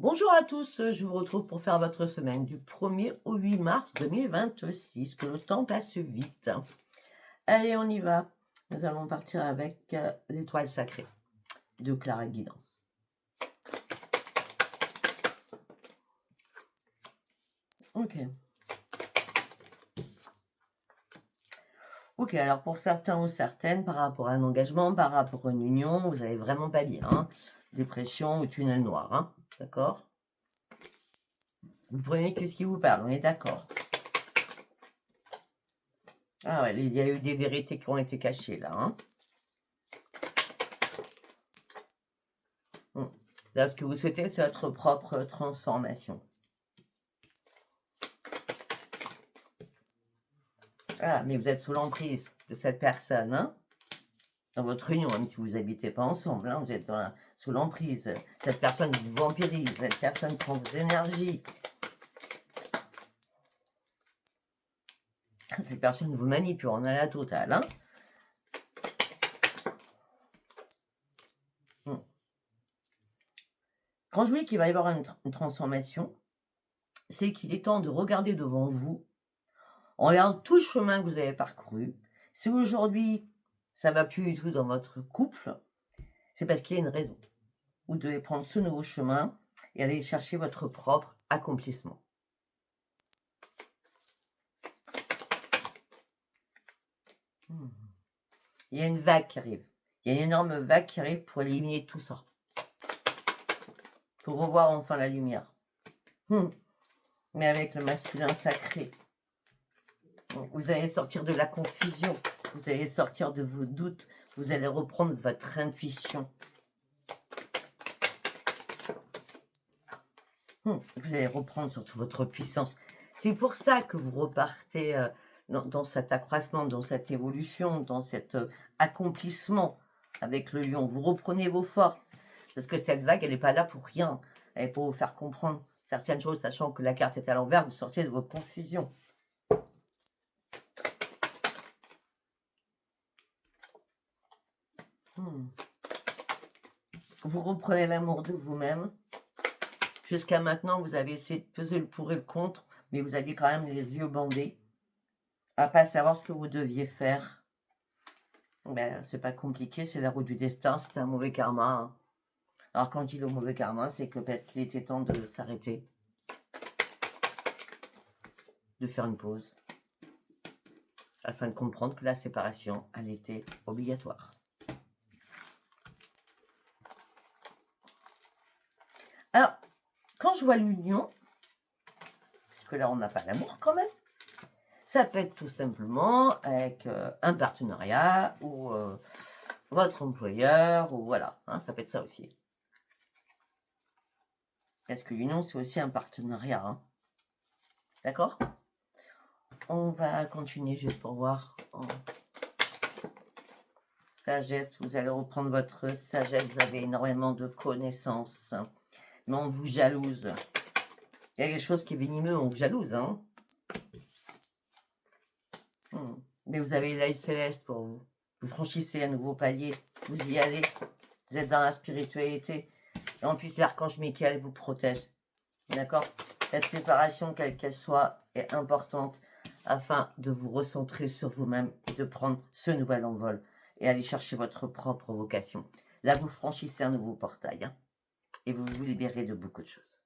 Bonjour à tous, je vous retrouve pour faire votre semaine du 1er au 8 mars 2026, que le temps passe vite. Allez, on y va. Nous allons partir avec l'étoile sacrée de Clara Guidance. Ok. Ok, alors pour certains ou certaines, par rapport à un engagement, par rapport à une union, vous n'allez vraiment pas bien. Hein. Dépression ou tunnel noir, hein. D'accord? Vous prenez que ce qui vous parle, on est d'accord. Ah ouais, il y a eu des vérités qui ont été cachées là. Hein. Là, ce que vous souhaitez, c'est votre propre transformation. Ah, mais vous êtes sous l'emprise de cette personne, hein, dans votre union, même si vous n'habitez pas ensemble, hein, vous êtes sous l'emprise. Cette personne vous vampirise, cette personne prend vos énergies. Cette personne vous manipule, on a la totale. Hein. Quand je dis qu'il va y avoir une transformation, c'est qu'il est temps de regarder devant vous, en regardant tout le chemin que vous avez parcouru. Si aujourd'hui, ça ne va plus du tout dans votre couple, c'est parce qu'il y a une raison. Vous devez prendre ce nouveau chemin et aller chercher votre propre accomplissement. Il y a une vague qui arrive. Il y a une énorme vague qui arrive pour éliminer tout ça. Pour revoir enfin la lumière. Mais avec le masculin sacré. Vous allez sortir de la confusion. Vous allez sortir de vos doutes. Vous allez reprendre votre intuition. Vous allez reprendre surtout votre puissance. C'est pour ça que vous repartez dans cet accroissement, dans cette évolution, dans cet accomplissement avec le lion. Vous reprenez vos forces. Parce que cette vague, elle n'est pas là pour rien. Elle est pour vous faire comprendre certaines choses, sachant que la carte est à l'envers, vous sortez de votre confusion. Vous reprenez l'amour de vous-même. Jusqu'à maintenant, vous avez essayé de peser le pour et le contre, mais vous aviez quand même les yeux bandés à pas savoir ce que vous deviez faire. Ben, c'est pas compliqué, c'est la roue du destin, c'est un mauvais karma. Hein. Alors quand je dis le mauvais karma, c'est que peut-être qu'il était temps de s'arrêter, de faire une pause, afin de comprendre que la séparation, elle était obligatoire. Alors, quand je vois l'union, puisque là on n'a pas l'amour quand même, ça peut être tout simplement avec un partenariat ou votre employeur, ou voilà, hein, ça peut être ça aussi. Parce que l'union, c'est aussi un partenariat. Hein. D'accord? On va continuer juste pour voir en sagesse. Vous allez reprendre votre sagesse. Vous avez énormément de connaissances. Mais on vous jalouse. Il y a des choses qui venimeux, on vous jalouse. Hein. Mais vous avez l'œil céleste pour vous. Vous franchissez un nouveau palier. Vous y allez. Vous êtes dans la spiritualité. Et en plus, l'archange Michael vous protège. D'accord? Cette séparation, quelle qu'elle soit, est importante afin de vous recentrer sur vous-même et de prendre ce nouvel envol et aller chercher votre propre vocation. Là, vous franchissez un nouveau portail hein, et vous vous libérez de beaucoup de choses.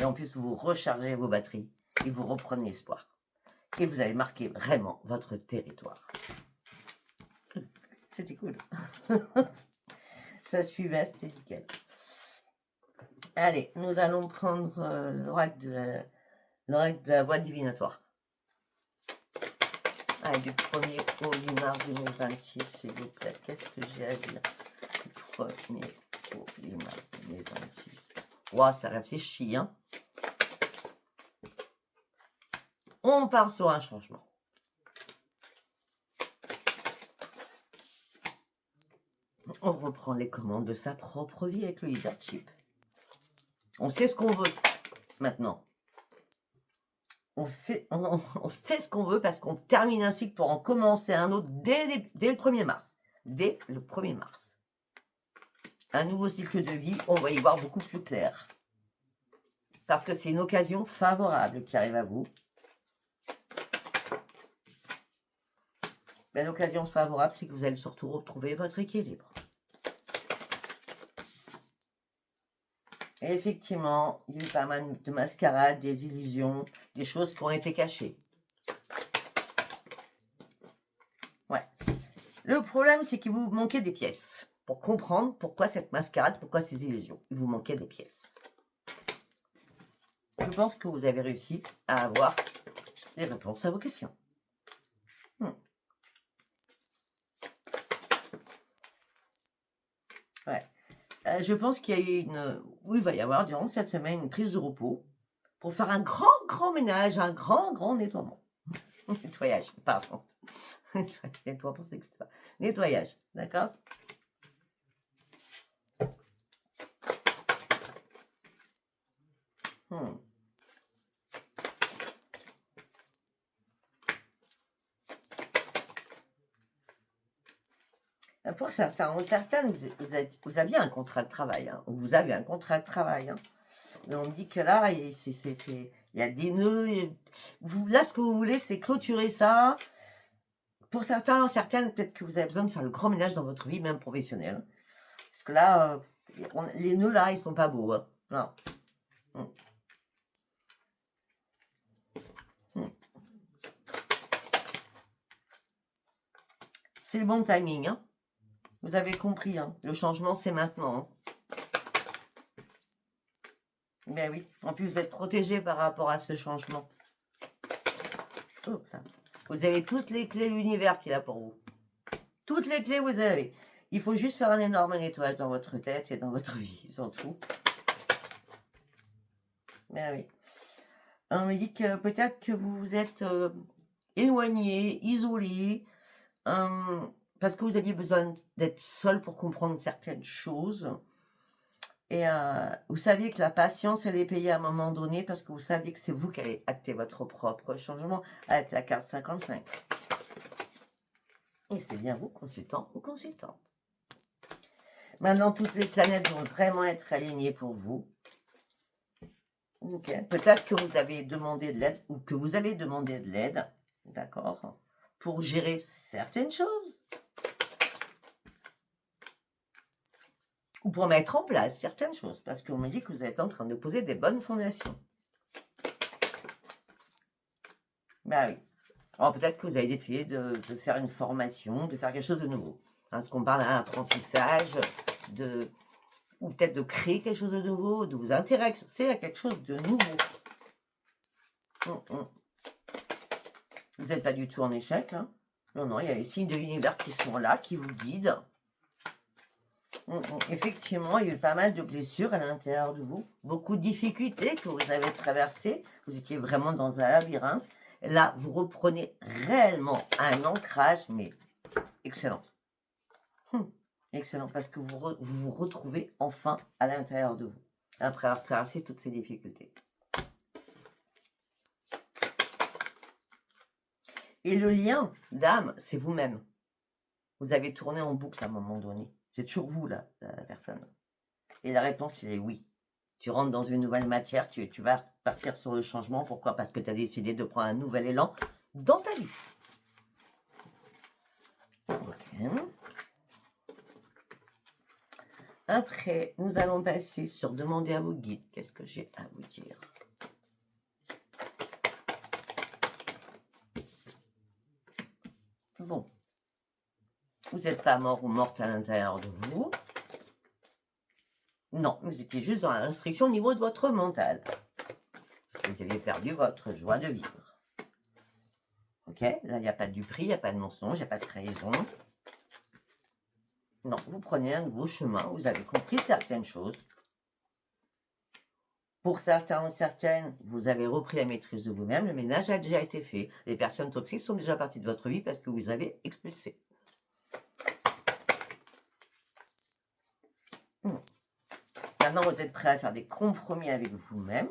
Et en plus, vous rechargez vos batteries et vous reprenez espoir. Et vous allez marquer vraiment votre territoire. C'était cool. Ça suivait, c'était nickel. Allez, nous allons prendre l'oracle de la voie divinatoire. Allez, du 1er au 8 mars 2026, s'il vous plaît. Qu'est-ce que j'ai à dire? Du 1er au 8 mars 2026. Wow, ça réfléchit, hein? On part sur un changement. On reprend les commandes de sa propre vie avec le leadership. On sait ce qu'on veut maintenant. On sait ce qu'on veut parce qu'on termine un cycle pour en commencer un autre dès le 1er mars. Dès le 1er mars. Un nouveau cycle de vie, on va y voir beaucoup plus clair. parce que c'est une occasion favorable qui arrive à vous. Ben, l'occasion favorable, c'est que vous allez surtout retrouver votre équilibre. Et effectivement, il y a eu pas mal de mascarades, des illusions, des choses qui ont été cachées. Ouais. Le problème, c'est qu'il vous manquait des pièces pour comprendre pourquoi cette mascarade, pourquoi ces illusions. Il vous manquait des pièces. Je pense que vous avez réussi à avoir les réponses à vos questions. Ouais. Je pense qu'il y a eu une... Oui, il va y avoir durant cette semaine une prise de repos pour faire un grand ménage, un grand nettoiement. Nettoyage, pardon. Nettoiement, c'est que c'est pas. Nettoyage, d'accord? Pour certains ou certaines, vous aviez un contrat de travail, hein, vous avez un contrat de travail, hein. Mais on me dit que là, il y a des nœuds. Là, ce que vous voulez, c'est clôturer ça. Pour certains, certaines, peut-être que vous avez besoin de faire le grand ménage dans votre vie, même professionnelle. Parce que là, les nœuds, là, ils sont pas beaux. Hein. Non. C'est le bon timing. Hein. Vous avez compris. Hein. Le changement, c'est maintenant. Hein. Ben oui. En plus, vous êtes protégé par rapport à ce changement. Oh, vous avez toutes les clés de l'univers qui est là pour vous. Toutes les clés, vous avez. Il faut juste faire un énorme nettoyage dans votre tête et dans votre vie, surtout. Ben oui. On me dit que peut-être que vous vous êtes éloigné, isolé, parce que vous aviez besoin d'être seul pour comprendre certaines choses. Et vous saviez que la patience, elle est payée à un moment donné parce que vous saviez que c'est vous qui allez acter votre propre changement avec la carte 55. Et c'est bien vous, consultant ou consultante. Maintenant, toutes les planètes vont vraiment être alignées pour vous. Okay. Peut-être que vous avez demandé de l'aide ou que vous allez demander de l'aide, d'accord, pour gérer certaines choses. Ou pour mettre en place certaines choses, parce qu'on me dit que vous êtes en train de poser des bonnes fondations. Ben oui. Alors peut-être que vous avez décidé de faire une formation, de faire quelque chose de nouveau. Hein, parce qu'on parle d'un apprentissage, ou peut-être de créer quelque chose de nouveau, de vous intéresser à quelque chose de nouveau. Vous n'êtes pas du tout en échec. Hein. Non, il y a les signes de l'univers qui sont là, qui vous guident. Effectivement, il y a eu pas mal de blessures à l'intérieur de vous. Beaucoup de difficultés que vous avez traversées. Vous étiez vraiment dans un labyrinthe. Et là, vous reprenez réellement un ancrage, mais excellent. Excellent, parce que vous vous retrouvez enfin à l'intérieur de vous, après avoir traversé toutes ces difficultés. Et le lien d'âme, c'est vous-même. Vous avez tourné en boucle à un moment donné. C'est toujours vous, là, la personne. Et la réponse, elle est oui. Tu rentres dans une nouvelle matière, tu vas partir sur le changement. Pourquoi? Parce que tu as décidé de prendre un nouvel élan dans ta vie. Ok. Après, nous allons passer sur demander à vos guides. Qu'est-ce que j'ai à vous dire? Bon. Vous n'êtes pas mort ou morte à l'intérieur de vous. Non, vous étiez juste dans la restriction au niveau de votre mental. Parce que vous avez perdu votre joie de vivre. Ok, là, il n'y a pas de duperie, il n'y a pas de mensonge, il n'y a pas de trahison. Non, vous prenez un nouveau chemin, vous avez compris certaines choses. Pour certains ou certaines, vous avez repris la maîtrise de vous-même, le ménage a déjà été fait. Les personnes toxiques sont déjà parties de votre vie parce que vous avez expulsé. Maintenant, vous êtes prêt à faire des compromis avec vous-même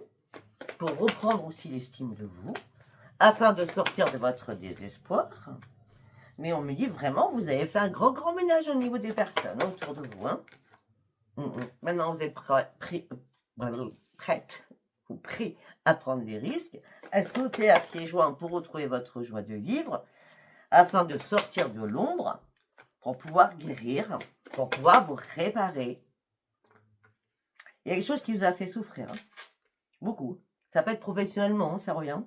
pour reprendre aussi l'estime de vous, afin de sortir de votre désespoir. Mais on me dit vraiment, vous avez fait un grand ménage au niveau des personnes autour de vous. Hein. Maintenant, vous êtes prête ou prêts à prendre des risques, à sauter à pieds joints pour retrouver votre joie de vivre, afin de sortir de l'ombre, pour pouvoir guérir, pour pouvoir vous réparer. Il y a quelque chose qui vous a fait souffrir, hein. Beaucoup. Ça peut être professionnellement, ça revient.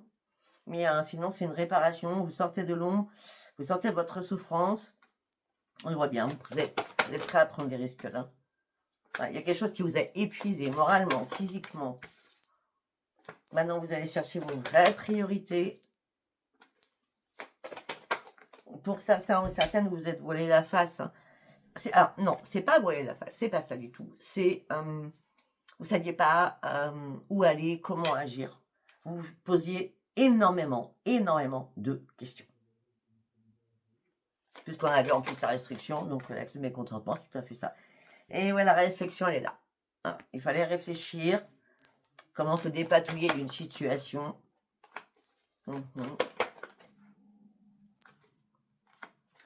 Mais sinon, c'est une réparation. Vous sortez de l'ombre, vous sortez de votre souffrance. On le voit bien, vous êtes prêt à prendre des risques là. Ouais, il y a quelque chose qui vous a épuisé moralement, physiquement. Maintenant, vous allez chercher vos vraies priorités. Pour certains ou certaines, vous êtes voilé la face. Hein. Alors, non, c'est pas voiler la face, c'est pas ça du tout. C'est, vous ne saviez pas où aller, comment agir. Vous vous posiez énormément de questions. Puisqu'on avait en plus la restriction, donc avec le mécontentement, c'est tout à fait ça. Et ouais, la réflexion, elle est là. Hein, il fallait réfléchir, comment se dépatouiller d'une situation.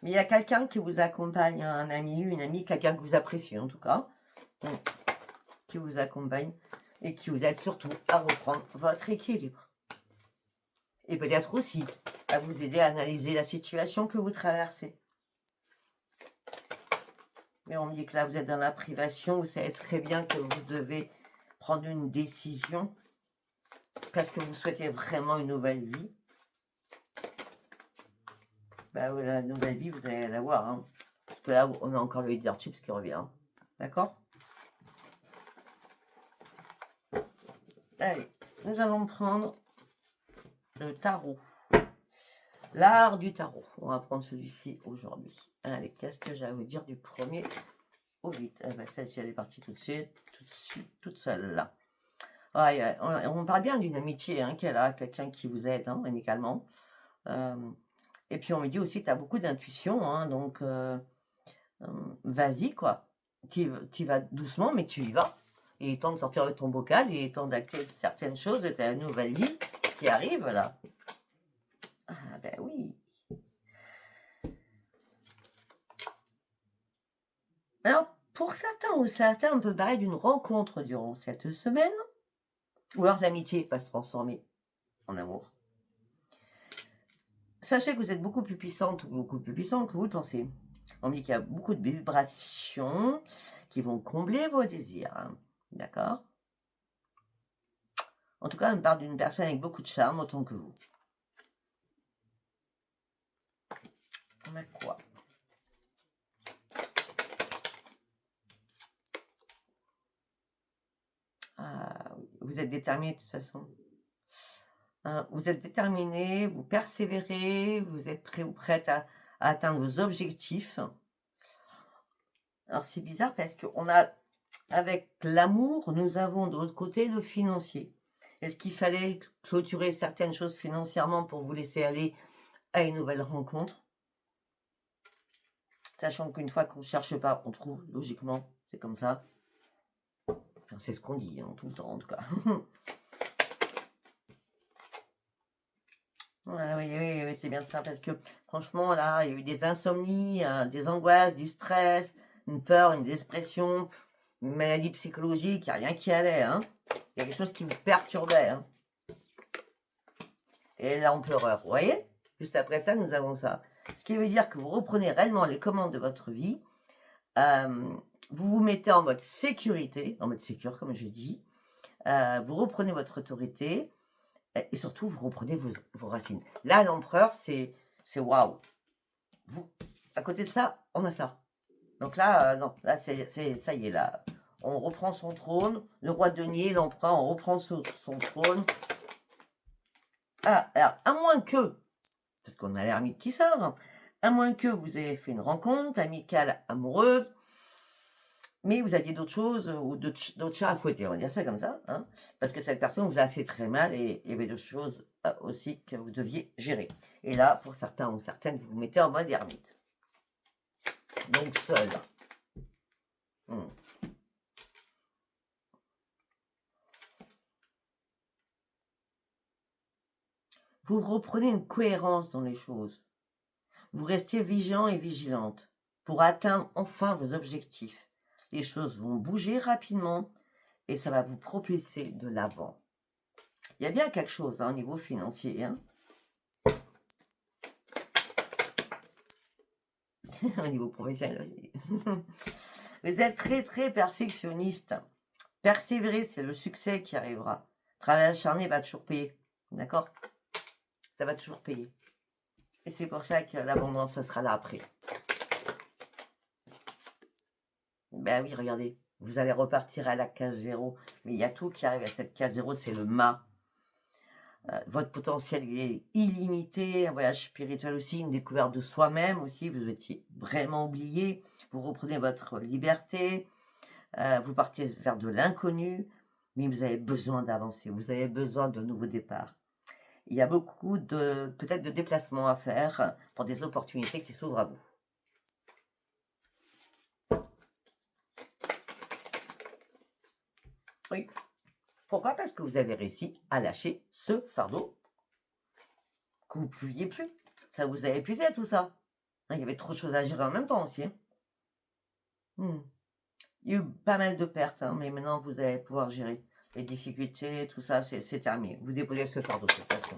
Mais il y a quelqu'un qui vous accompagne, un ami, une amie, quelqu'un que vous appréciez en tout cas, qui vous accompagne et qui vous aide surtout à reprendre votre équilibre. Et peut-être aussi à vous aider à analyser la situation que vous traversez. Mais on me dit que là, vous êtes dans la privation, vous savez très bien que vous devez prendre une décision parce que vous souhaitez vraiment une nouvelle vie. Bah, la nouvelle vie, vous allez la voir. Hein. Parce que là, on a encore le leadership qui revient. Hein. D'accord? Allez, nous allons prendre le tarot. L'art du tarot. On va prendre celui-ci aujourd'hui. Allez, qu'est-ce que j'ai à vous dire du premier au 8? Eh ben, celle-ci, elle est partie tout de suite, toute seule là. Ouais, on parle bien d'une amitié hein, qu'elle a, quelqu'un qui vous aide hein, amicalement. Et puis on me dit aussi que tu as beaucoup d'intuition, hein, donc vas-y quoi. Tu vas doucement, mais tu y vas. Il est temps de sortir de ton bocal, il est temps d'acter certaines choses de ta nouvelle vie qui arrive là. Ah ben oui. Alors, pour certains ou certains, on peut parler d'une rencontre durant cette semaine, ou alors l'amitié va se transformer en amour. Sachez que vous êtes beaucoup plus puissante ou beaucoup plus puissant que vous le pensez. On me dit qu'il y a beaucoup de vibrations qui vont combler vos désirs. Hein. D'accord? En tout cas, on me parle d'une personne avec beaucoup de charme autant que vous. On a quoi? Ah, oui. Vous êtes déterminé de toute façon. Vous êtes déterminé, vous persévérez, vous êtes prêt ou prête à atteindre vos objectifs. Alors c'est bizarre parce qu'on a, avec l'amour, nous avons de l'autre côté le financier. Est-ce qu'il fallait clôturer certaines choses financièrement pour vous laisser aller à une nouvelle rencontre? Sachant qu'une fois qu'on ne cherche pas, on trouve, logiquement, c'est comme ça. Enfin, c'est ce qu'on dit, hein, tout le temps en tout cas. Oui, c'est bien ça, parce que franchement, là, il y a eu des insomnies, des angoisses, du stress, une peur, une dépression, une maladie psychologique, il n'y a rien qui allait. Hein. Il y a quelque chose qui vous perturbait. Hein. Et l'empereur, vous voyez? Juste après ça, nous avons ça. Ce qui veut dire que vous reprenez réellement les commandes de votre vie, vous vous mettez en mode sécurité, en mode sécure, comme je dis, vous reprenez votre autorité, et surtout, vous reprenez vos racines. Là, l'empereur, c'est waouh. À côté de ça, on a ça. Donc là, non, là, ça y est, là. On reprend son trône. Le roi denier, l'empereur, on reprend son trône. Ah, alors, à moins que, parce qu'on a l'ermite qui sort, hein, à moins que vous ayez fait une rencontre amicale, amoureuse, mais vous aviez d'autres choses ou d'autres chats à fouetter, on va dire ça comme ça, hein, parce que cette personne vous a fait très mal et il y avait d'autres choses aussi que vous deviez gérer. Et là, pour certains ou certaines, vous vous mettez en mode ermite. Donc seul. Vous reprenez une cohérence dans les choses. Vous restez vigilant et vigilante pour atteindre enfin vos objectifs. Les choses vont bouger rapidement et ça va vous propulser de l'avant. Il y a bien quelque chose hein, au niveau financier. Hein. Au niveau professionnel aussi. Vous êtes très, très perfectionniste. Persévérer, c'est le succès qui arrivera. Travail acharné va toujours payer. D'accord? Ça va toujours payer. Et c'est pour ça que l'abondance, ce sera là après. Ben oui, regardez. Vous allez repartir à la case 0. Mais il y a tout qui arrive à cette case 0, c'est le mât. Votre potentiel est illimité, un voyage spirituel aussi, une découverte de soi-même aussi, vous étiez vraiment oublié, vous reprenez votre liberté, vous partez vers de l'inconnu, mais vous avez besoin d'avancer, vous avez besoin de nouveaux départs. Il y a beaucoup de, peut-être de déplacements à faire pour des opportunités qui s'ouvrent à vous. Oui. Pourquoi? Parce que vous avez réussi à lâcher ce fardeau que vous ne pouviez plus. Ça vous a épuisé tout ça. Il y avait trop de choses à gérer en même temps aussi. Il y a eu pas mal de pertes, hein, mais maintenant vous allez pouvoir gérer les difficultés, tout ça, c'est terminé. Vous déposez ce fardeau de toute façon.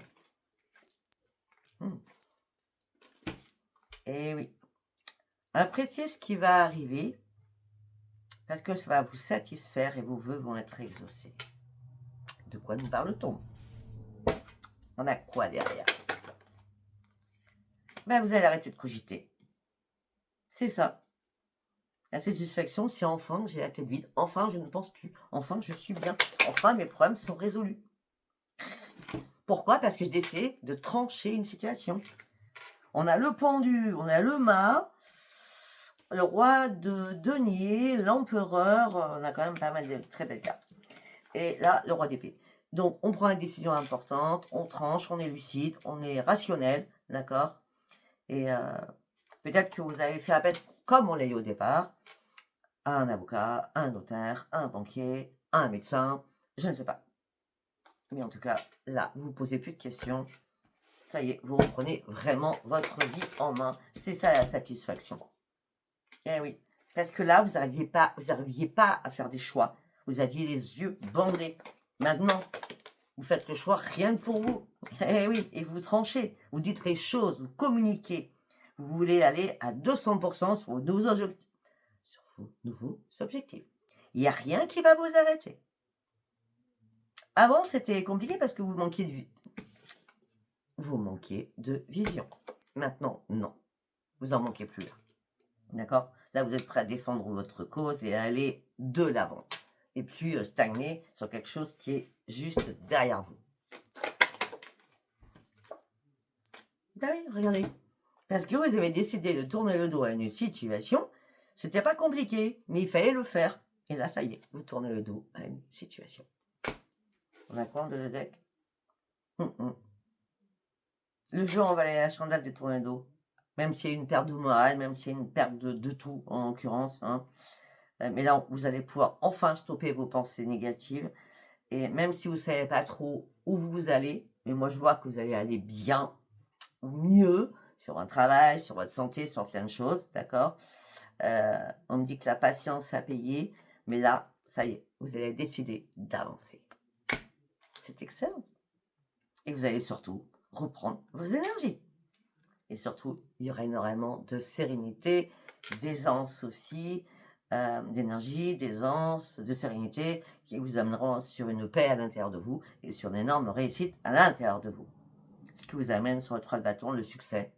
Et oui. Appréciez ce qui va arriver, parce que ça va vous satisfaire et vos vœux vont être exaucés. De quoi nous parle-t-on? On a quoi derrière? Ben, vous allez arrêter de cogiter. C'est ça. La satisfaction, c'est enfin j'ai la tête vide. Enfin, je ne pense plus. Enfin, je suis bien. Enfin, mes problèmes sont résolus. Pourquoi? Parce que j'ai décidé de trancher une situation. On a le pendu, on a le mât, le roi de denier, l'empereur. On a quand même pas mal de très belles cartes. Et là, le roi d'épée. Donc, on prend une décision importante, on tranche, on est lucide, on est rationnel, d'accord? Et peut-être que vous avez fait appel, comme on l'a eu au départ, à un avocat, à un notaire, à un banquier, à un médecin, je ne sais pas. Mais en tout cas, là, vous ne posez plus de questions. Ça y est, vous reprenez vraiment votre vie en main. C'est ça la satisfaction. Eh oui, parce que là, vous n'arriviez pas à faire des choix. Vous aviez les yeux bandés. Maintenant, vous faites le choix rien que pour vous. Eh oui, et vous tranchez. Vous dites les choses, vous communiquez. Vous voulez aller à 200% sur vos nouveaux objectifs. Il n'y a rien qui va vous arrêter. Avant, c'était compliqué parce que vous manquiez de vie. Vous manquiez de vision. Maintenant, non. Vous n'en manquez plus là. D'accord? Là, vous êtes prêt à défendre votre cause et à aller de l'avant. Et plus stagner sur quelque chose qui est juste derrière vous. Ah oui, regardez. Parce que vous avez décidé de tourner le dos à une situation. C'était pas compliqué, mais il fallait le faire. Et là, ça y est, vous tournez le dos à une situation. On a quoi de le deck? Le jeu en valet la chandelle de tourner le dos. Même s'il y a une perte de morale, même s'il y a une perte de tout, en l'occurrence. Hein. Mais là, vous allez pouvoir enfin stopper vos pensées négatives. Et même si vous ne savez pas trop où vous allez, mais moi, je vois que vous allez aller bien, ou mieux, sur un travail, sur votre santé, sur plein de choses, d'accord? On me dit que la patience a payé, mais là, ça y est, vous allez décider d'avancer. C'est excellent. Et vous allez surtout reprendre vos énergies. Et surtout, il y aura énormément de sérénité, d'aisance aussi, d'énergie, d'aisance, de sérénité, qui vous amèneront sur une paix à l'intérieur de vous et sur une énorme réussite à l'intérieur de vous. Ce qui vous amène sur le 3 de bâton, le succès.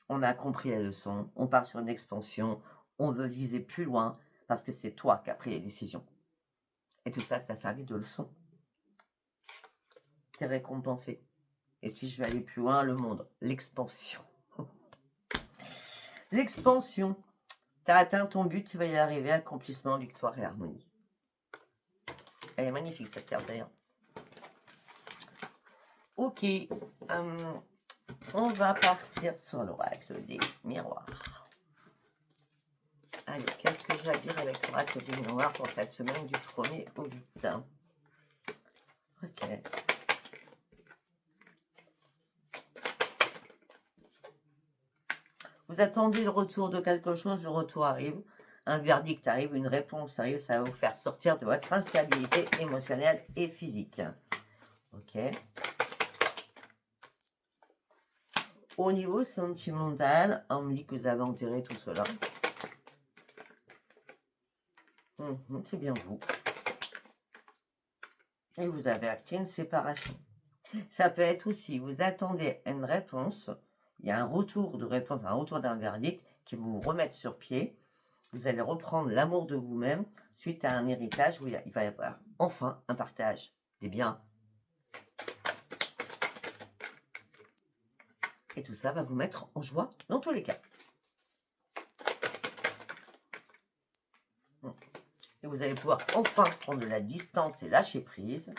On a compris la leçon, on part sur une expansion, on veut viser plus loin parce que c'est toi qui as pris les décisions. Et tout ça, ça a servi de leçon. C'est récompensé. Et si je vais aller plus loin, le monde, l'expansion. L'expansion. Tu as atteint ton but, tu vas y arriver, accomplissement, victoire et harmonie. Elle est magnifique cette carte d'ailleurs. Ok, on va partir sur l'oracle des miroirs. Allez, qu'est-ce que j'ai à dire avec l'oracle des miroirs pour cette semaine du 1er au 8? Ok. Vous attendez le retour de quelque chose, le retour arrive, un verdict arrive, une réponse arrive, ça va vous faire sortir de votre instabilité émotionnelle et physique. Ok. Au niveau sentimental, on me dit que vous avez enterré tout cela. C'est bien vous. Et vous avez acté une séparation. Ça peut être aussi, vous attendez une réponse, il y a un retour de réponse, un retour d'un verdict qui va vous remettre sur pied. Vous allez reprendre l'amour de vous-même suite à un héritage où il va y avoir enfin un partage des biens. Et tout ça va vous mettre en joie dans tous les cas. Et vous allez pouvoir enfin prendre de la distance et lâcher prise.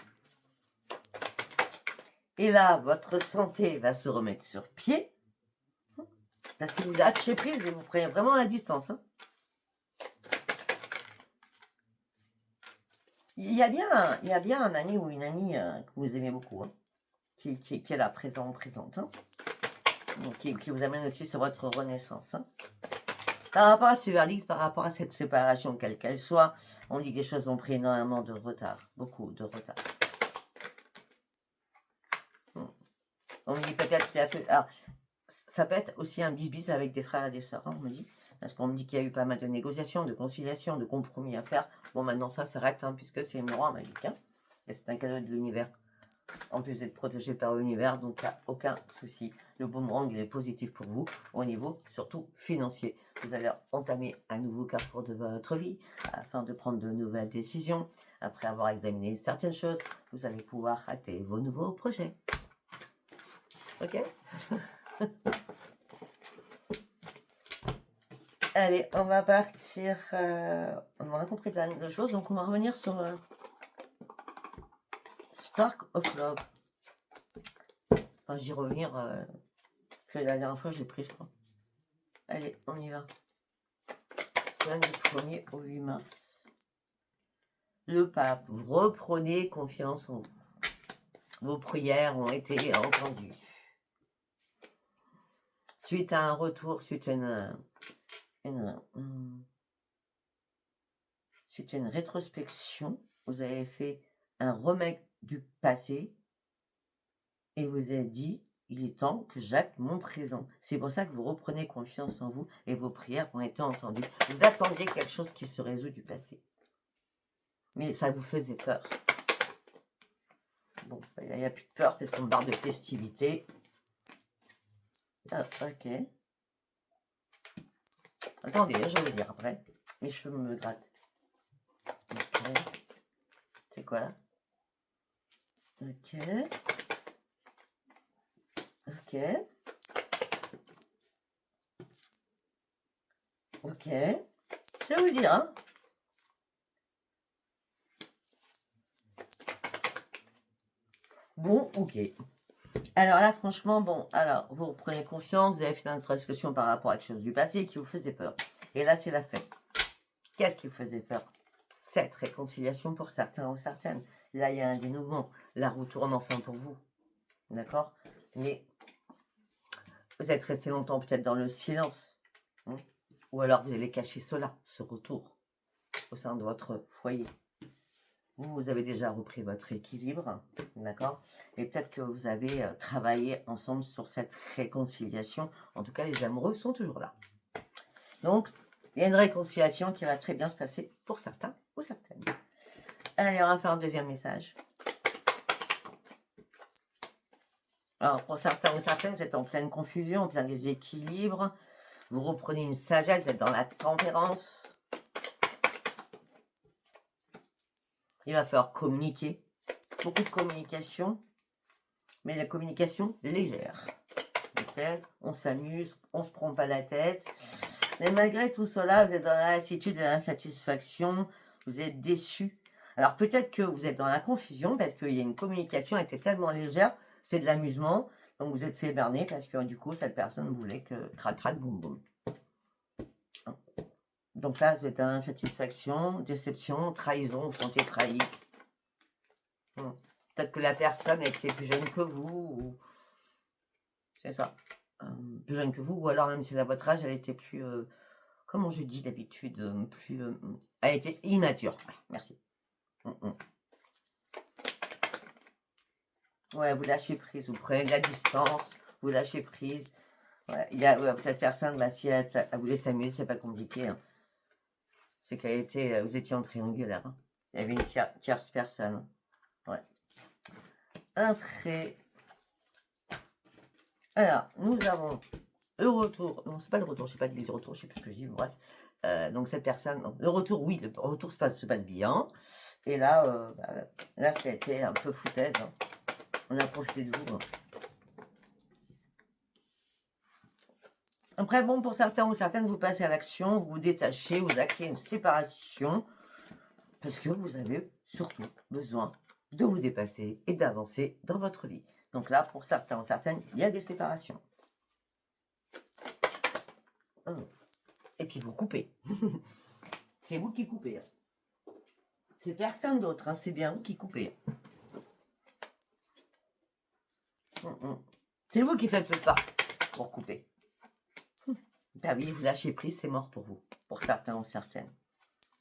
Et là, votre santé va se remettre sur pied. Parce que vous lâchez prise et vous prenez vraiment la distance. Hein. Il y a bien un ami ou une amie que vous aimez beaucoup, hein, qui est là, présente, hein, qui vous amène aussi sur votre renaissance. Hein. Par rapport à ce verdict, par rapport à cette séparation, quelle qu'elle soit, on dit que les choses ont pris énormément de retard, beaucoup de retard. On me dit peut-être qu'il a fait... Alors, ça peut être aussi un bis-bis avec des frères et des sœurs, hein, on me dit. Parce qu'on me dit qu'il y a eu pas mal de négociations, de conciliations, de compromis à faire. Bon, maintenant ça s'arrête, hein, puisque c'est une roi magique. Hein, et c'est un cadeau de l'univers. En plus d'être protégé par l'univers, donc il n'y a aucun souci. Le boomerang, il est positif pour vous, au niveau surtout financier. Vous allez entamer un nouveau carrefour de votre vie, afin de prendre de nouvelles décisions. Après avoir examiné certaines choses, vous allez pouvoir acter vos nouveaux projets. Ok. Allez, on va partir. On a compris plein de choses, donc on va revenir sur Spark of Love. Enfin, j'y revenir. La dernière fois, je l'ai pris, je crois. Allez, on y va. Semaine du 1er au 8 mars. Le pape, vous reprenez confiance en vous. Vos prières ont été entendues. Suite à un retour, suite à une rétrospection, vous avez fait un remake du passé et vous avez dit, il est temps que j'acte mon présent. C'est pour ça que vous reprenez confiance en vous et vos prières ont été entendues. Vous attendiez quelque chose qui se résout du passé. Mais ça vous faisait peur. Bon, il n'y a plus de peur parce qu'on parle de festivité. Ah, ok. Attendez, je vais vous dire après. Mes cheveux me grattent. Ok. C'est quoi là? Ok. Ok. Ok. Je vais vous dire, hein. Bon, ok. Alors là, franchement, bon, alors, vous reprenez confiance, vous avez fait une discussion par rapport à quelque chose du passé qui vous faisait peur. Et là, c'est la fête. Qu'est-ce qui vous faisait peur? Cette réconciliation pour certains ou certaines. Là, il y a un dénouement. La roue tourne enfin pour vous. D'accord? Mais vous êtes resté longtemps peut-être dans le silence. Hein, ou alors vous allez cacher cela, ce retour, au sein de votre foyer. Vous avez déjà repris votre équilibre, d'accord? Et peut-être que vous avez travaillé ensemble sur cette réconciliation. En tout cas, les amoureux sont toujours là. Donc, il y a une réconciliation qui va très bien se passer pour certains ou certaines. Allez, on va faire un deuxième message. Alors, pour certains ou certaines, vous êtes en pleine confusion, en plein déséquilibre. Vous reprenez une sagesse, vous êtes dans la tempérance. Il va falloir communiquer. Beaucoup de communication, mais la communication légère. Okay, on s'amuse, on se prend pas la tête. Mais malgré tout cela, vous êtes dans la lassitude et l'insatisfaction, vous êtes déçu. Alors peut-être que vous êtes dans la confusion parce qu'il y a une communication qui était tellement légère, c'est de l'amusement. Donc vous êtes fait berner parce que du coup, cette personne voulait que crac crac boum boum. Donc là, vous êtes dans l'insatisfaction, déception, trahison, vous vous sentez trahi. Peut-être que la personne était plus jeune que vous. Ou... c'est ça. Plus jeune que vous. Ou alors même si elle a votre âge, elle était plus... comment je dis d'habitude plus... elle était immature. Merci. Ouais, vous lâchez prise, vous prenez de la distance, vous lâchez prise. Ouais, il y a, ouais, cette personne, bah, si elle voulait s'amuser, c'est pas compliqué, hein. C'est qu'elle était, vous étiez en triangulaire, hein. Il y avait une tierce personne. Ouais. Après, alors, nous avons le retour. Non, c'est pas le retour, je sais pas dit le retour, je sais plus ce que je dis, bref. Donc cette personne, non, le retour, oui, le retour se passe bien. Et là, bah, là, ça a été un peu foutaise, hein. On a profité de vous, hein. Après, bon, pour certains ou certaines, vous passez à l'action, vous vous détachez, vous actez une séparation, parce que vous avez surtout besoin de vous dépasser et d'avancer dans votre vie. Donc là, pour certains ou certaines, il y a des séparations. Et puis vous coupez. C'est vous qui coupez, hein. C'est personne d'autre, hein. C'est bien vous qui coupez. C'est vous qui faites le pas pour couper. Bah oui, vous lâchez prise, c'est mort pour vous. Pour certains ou certaines.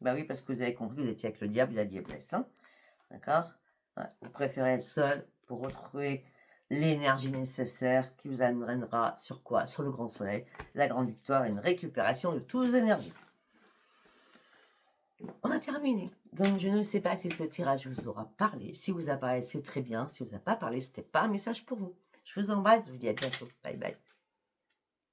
Bah oui, parce que vous avez compris, vous étiez avec le diable et la diablesse, hein. D'accord? Ouais, vous préférez être seul pour retrouver l'énergie nécessaire qui vous amènera sur quoi? Sur le grand soleil, la grande victoire et une récupération de toutes vos énergies. On a terminé. Donc je ne sais pas si ce tirage vous aura parlé. Si vous a parlé, c'est très bien. Si vous n'a pas parlé, c'était pas un message pour vous. Je vous embrasse, je vous dis à bientôt. Bye bye.